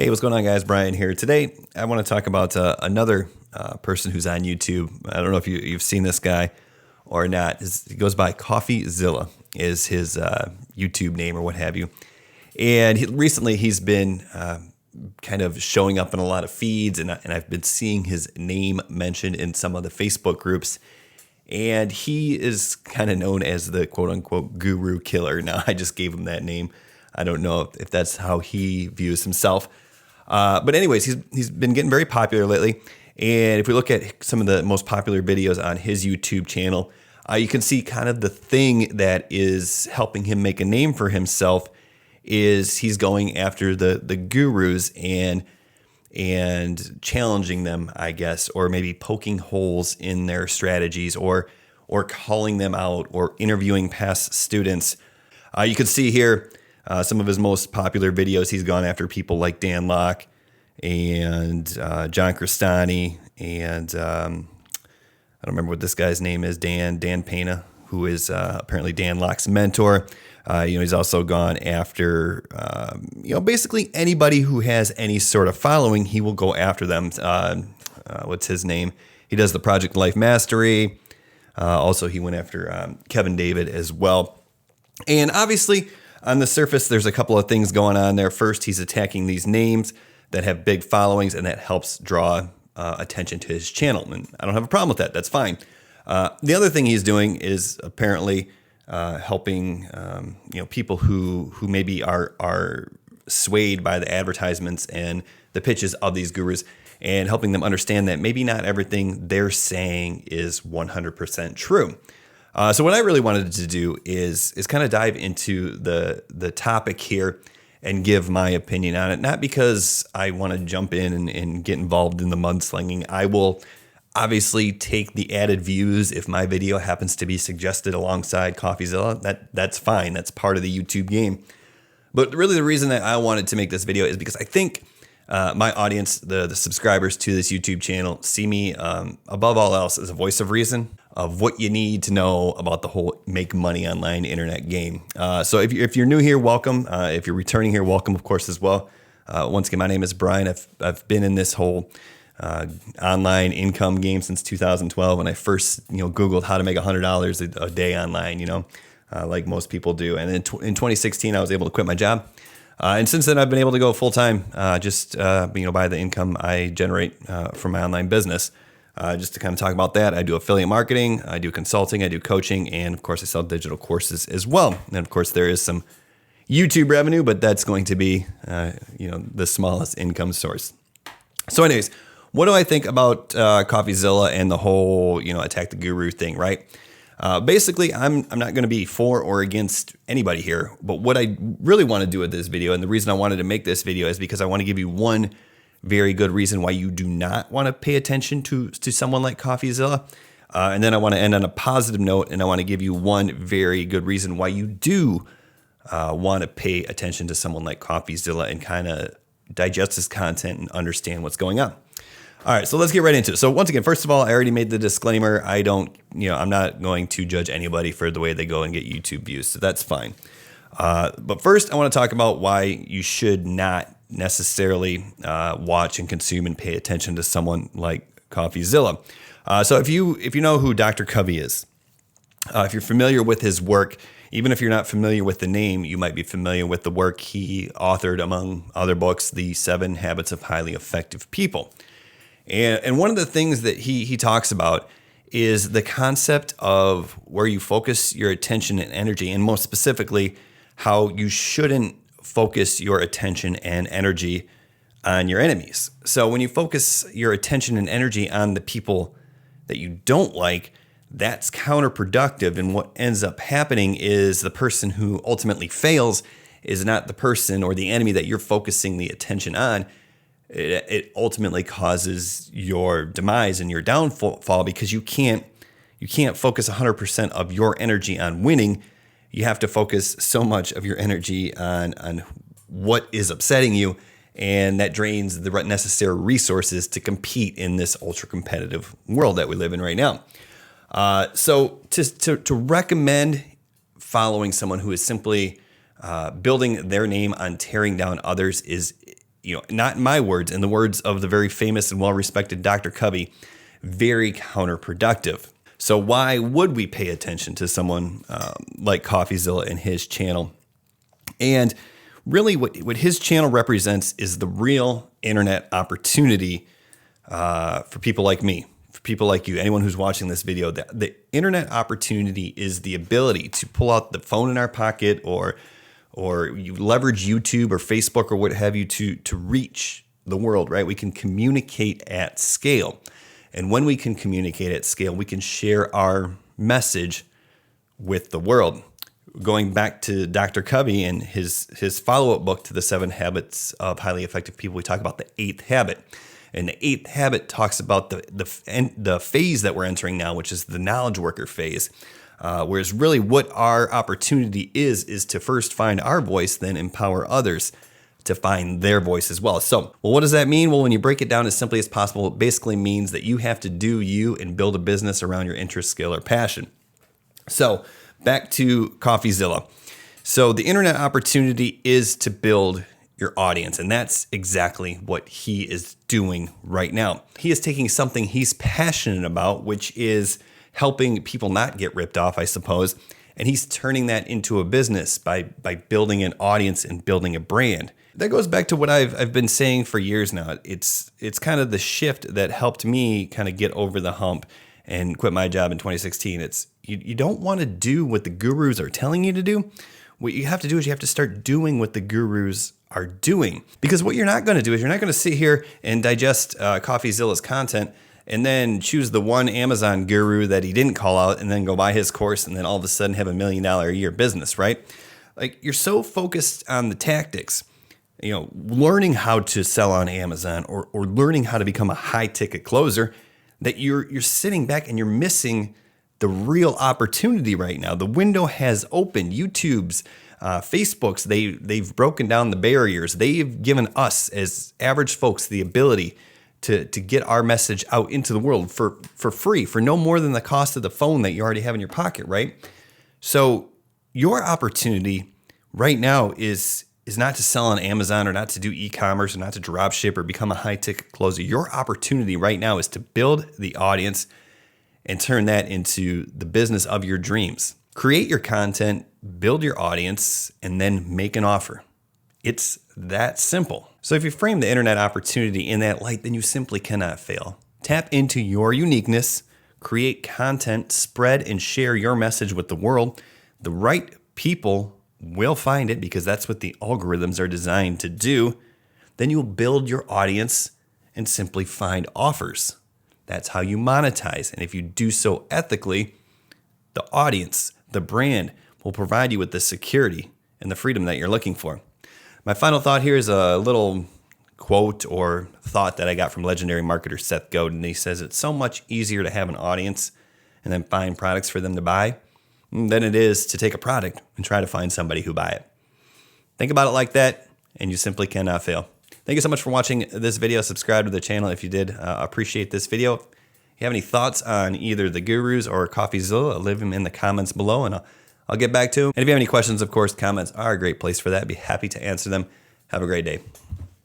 Hey, what's going on, guys? Brian here. Today, I want to talk about another person who's on YouTube. I don't know if you've seen this guy or not. He goes by Coffeezilla is his YouTube name or what have you. And recently, he's been kind of showing up in a lot of feeds, and I've been seeing his name mentioned in some of the Facebook groups. And he is kind of known as the quote-unquote guru killer. Now, I just gave him that name. I don't know if that's how he views himself. But anyways, he's been getting very popular lately. And if we look at some of the most popular videos on his YouTube channel, you can see kind of the thing that is helping him make a name for himself is he's going after the gurus and challenging them, I guess, or maybe poking holes in their strategies or calling them out or interviewing past students. You can see here some of his most popular videos. He's gone after people like Dan Lok and John Crestani and I don't remember what this guy's name is, Dan Pena, who is apparently Dan Lok's mentor. He's also gone after, basically anybody who has any sort of following, he will go after them. What's his name? He does the Project Life Mastery. Also, he went after Kevin David as well. And obviously, on the surface, there's a couple of things going on there. First, he's attacking these names that have big followings, and that helps draw attention to his channel. And I don't have a problem with that. That's fine. The other thing he's doing is apparently helping people who maybe are swayed by the advertisements and the pitches of these gurus, and helping them understand that maybe not everything they're saying is 100% true. So what I really wanted to do is kind of dive into the topic here and give my opinion on it. Not because I want to jump in and get involved in the mudslinging. I will obviously take the added views if my video happens to be suggested alongside Coffeezilla. That's fine. That's part of the YouTube game. But really the reason that I wanted to make this video is because I think my audience, the subscribers to this YouTube channel, see me above all else as a voice of reason of what you need to know about the whole make money online internet game. So if you're new here, welcome. If you're returning here, welcome, of course, as well. Once again, my name is Brian. I've been in this whole online income game since 2012 when I first Googled how to make $100 a day online, like most people do. And then in 2016, I was able to quit my job. And since then, I've been able to go full time, by the income I generate from my online business. Just to kind of talk about that, I do affiliate marketing, I do consulting, I do coaching, and of course, I sell digital courses as well. And of course, there is some YouTube revenue, but that's going to be, the smallest income source. So, anyways, what do I think about Coffeezilla and the whole, attack the guru thing, right? Basically, I'm not going to be for or against anybody here, but what I really want to do with this video, and the reason I wanted to make this video is because I want to give you one very good reason why you do not want to pay attention to someone like Coffeezilla. And then I want to end on a positive note, and I want to give you one very good reason why you do want to pay attention to someone like Coffeezilla and kind of digest his content and understand what's going on. All right, so let's get right into it. So once again, first of all, I already made the disclaimer. I'm not going to judge anybody for the way they go and get YouTube views, so that's fine. But first, I want to talk about why you should not necessarily watch and consume and pay attention to someone like Coffeezilla. So if you know who Dr. Covey is, if you're familiar with his work, even if you're not familiar with the name, you might be familiar with the work he authored, among other books, The 7 Habits of Highly Effective People. And one of the things that he talks about is the concept of where you focus your attention and energy, and most specifically, how you shouldn't focus your attention and energy on your enemies. So when you focus your attention and energy on the people that you don't like, that's counterproductive. And what ends up happening is the person who ultimately fails is not the person or the enemy that you're focusing the attention on. It ultimately causes your demise and your downfall because you can't focus 100% of your energy on winning. You have to focus so much of your energy on what is upsetting you, and that drains the necessary resources to compete in this ultra competitive world that we live in right now. So to recommend following someone who is simply building their name on tearing down others is not in my words, in the words of the very famous and well-respected Dr. Covey, very counterproductive. So why would we pay attention to someone like Coffeezilla and his channel? And really what his channel represents is the real internet opportunity for people like me, for people like you, anyone who's watching this video. The internet opportunity is the ability to pull out the phone in our pocket or you leverage YouTube or Facebook or what have you to reach the world, right? We can communicate at scale. And when we can communicate at scale, we can share our message with the world. Going back to Dr. Covey and his follow-up book to the 7 Habits of Highly Effective People, we talk about the 8th habit. And the 8th habit talks about the phase that we're entering now, which is the knowledge worker phase. Whereas really what our opportunity is to first find our voice, then empower others to find their voice as well. So, what does that mean? Well, when you break it down as simply as possible, it basically means that you have to do you and build a business around your interest, skill, or passion. So, back to Coffeezilla. So, the internet opportunity is to build your audience, and that's exactly what he is doing right now. He is taking something he's passionate about, which is helping people not get ripped off, I suppose, and he's turning that into a business by building an audience and building a brand. That goes back to what I've been saying for years now. It's kind of the shift that helped me kind of get over the hump and quit my job in 2016. It's you don't want to do what the gurus are telling you to do. What you have to do is you have to start doing what the gurus are doing. Because what you're not going to do is you're not going to sit here and digest Coffeezilla's content and then choose the one Amazon guru that he didn't call out and then go buy his course and then all of a sudden have $1 million a year business, right? Like, you're so focused on the tactics, learning how to sell on Amazon or learning how to become a high ticket closer, that you're sitting back and you're missing the real opportunity right now. The window has opened. YouTube's, Facebook's, they've broken down the barriers. They've given us as average folks the ability to get our message out into the world for free, for no more than the cost of the phone that you already have in your pocket, right? So your opportunity right now is not to sell on Amazon or not to do e-commerce or not to drop ship or become a high ticket closer. Your opportunity right now is to build the audience and turn that into the business of your dreams. Create your content, build your audience, and then make an offer. It's that simple. So if you frame the internet opportunity in that light, then you simply cannot fail. Tap into your uniqueness, create content, spread and share your message with the world. The right people will find it because that's what the algorithms are designed to do. Then you'll build your audience and simply find offers. That's how you monetize. And if you do so ethically, the audience, the brand, will provide you with the security and the freedom that you're looking for. My final thought here is a little quote or thought that I got from legendary marketer Seth Godin. He says it's so much easier to have an audience and then find products for them to buy than it is to take a product and try to find somebody who buy it. Think about it like that, and you simply cannot fail. Thank you so much for watching this video. Subscribe to the channel if you did appreciate this video. If you have any thoughts on either the gurus or Coffeezilla, leave them in the comments below, and I'll get back to them. And if you have any questions, of course, comments are a great place for that. I'd be happy to answer them. Have a great day.